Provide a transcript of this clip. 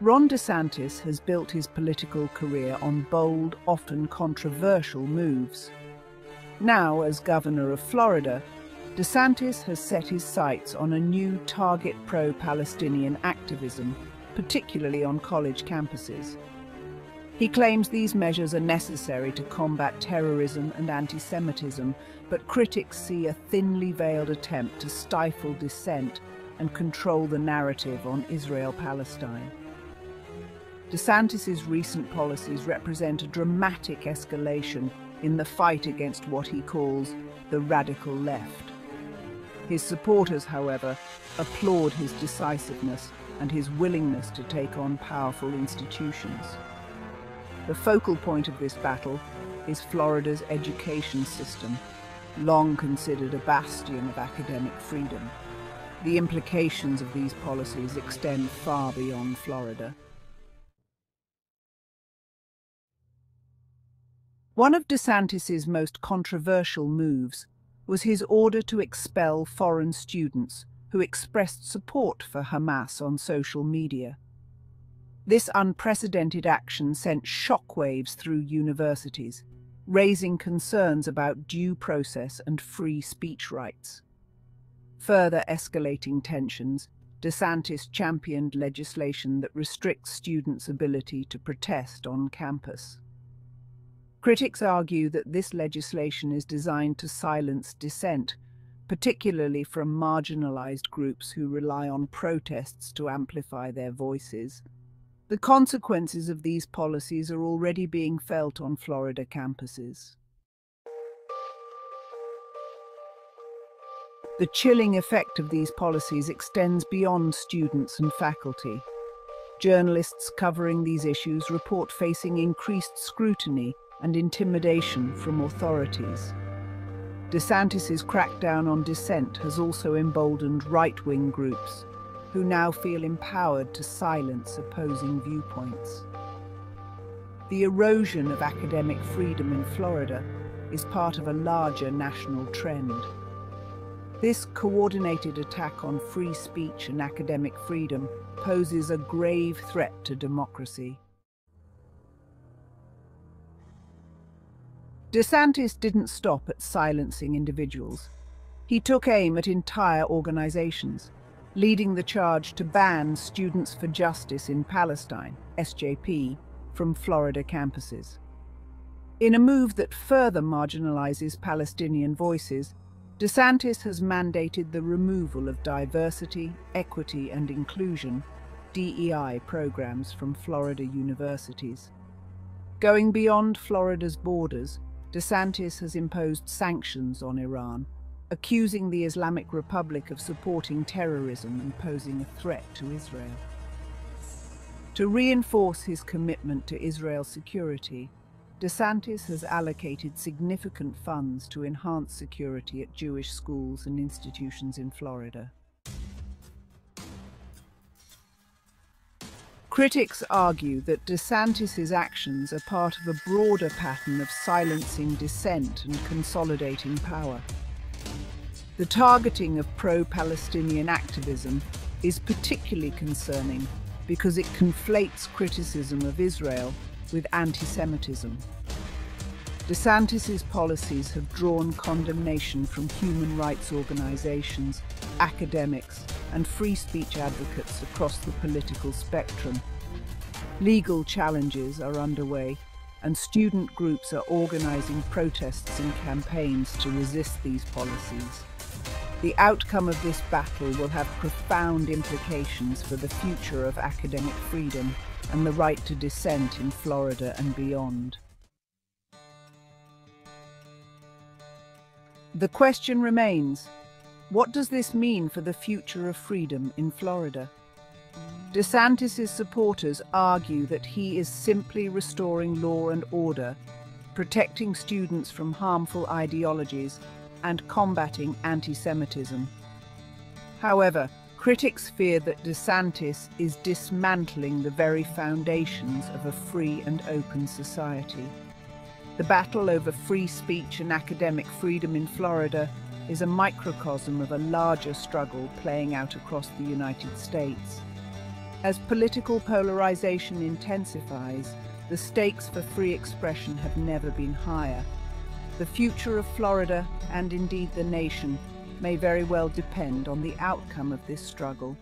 Ron DeSantis has built his political career on bold, often controversial moves. Now, as governor of Florida, DeSantis has set his sights on a new target pro-Palestinian activism, particularly on college campuses. He claims these measures are necessary to combat terrorism and anti-Semitism, but critics see a thinly veiled attempt to stifle dissent and control the narrative on Israel-Palestine. DeSantis's recent policies represent a dramatic escalation in the fight against what he calls the radical left. His supporters, however, applaud his decisiveness and his willingness to take on powerful institutions. The focal point of this battle is Florida's education system, long considered a bastion of academic freedom. The implications of these policies extend far beyond Florida. One of DeSantis's most controversial moves was his order to expel foreign students who expressed support for Hamas on social media. This unprecedented action sent shockwaves through universities, raising concerns about due process and free speech rights. Further escalating tensions, DeSantis championed legislation that restricts students' ability to protest on campus. Critics argue that this legislation is designed to silence dissent, particularly from marginalized groups who rely on protests to amplify their voices. The consequences of these policies are already being felt on Florida campuses. The chilling effect of these policies extends beyond students and faculty. Journalists covering these issues report facing increased scrutiny and intimidation from authorities. DeSantis's crackdown on dissent has also emboldened right-wing groups, who now feel empowered to silence opposing viewpoints. The erosion of academic freedom in Florida is part of a larger national trend. This coordinated attack on free speech and academic freedom poses a grave threat to democracy. DeSantis didn't stop at silencing individuals. He took aim at entire organizations, leading the charge to ban Students for Justice in Palestine, SJP, from Florida campuses. In a move that further marginalizes Palestinian voices, DeSantis has mandated the removal of diversity, equity, and inclusion (DEI) programs from Florida universities. Going beyond Florida's borders, DeSantis has imposed sanctions on Iran, accusing the Islamic Republic of supporting terrorism and posing a threat to Israel. To reinforce his commitment to Israel's security, DeSantis has allocated significant funds to enhance security at Jewish schools and institutions in Florida. Critics argue that DeSantis's actions are part of a broader pattern of silencing dissent and consolidating power. The targeting of pro-Palestinian activism is particularly concerning because it conflates criticism of Israel with anti-Semitism. DeSantis's policies have drawn condemnation from human rights organizations, academics, and free speech advocates across the political spectrum. Legal challenges are underway, and student groups are organizing protests and campaigns to resist these policies. The outcome of this battle will have profound implications for the future of academic freedom and the right to dissent in Florida and beyond. The question remains, what does this mean for the future of freedom in Florida? DeSantis's supporters argue that he is simply restoring law and order, protecting students from harmful ideologies, and combating anti-Semitism. However, critics fear that DeSantis is dismantling the very foundations of a free and open society. The battle over free speech and academic freedom in Florida is a microcosm of a larger struggle playing out across the United States. As political polarization intensifies, the stakes for free expression have never been higher. The future of Florida, and indeed the nation, may very well depend on the outcome of this struggle.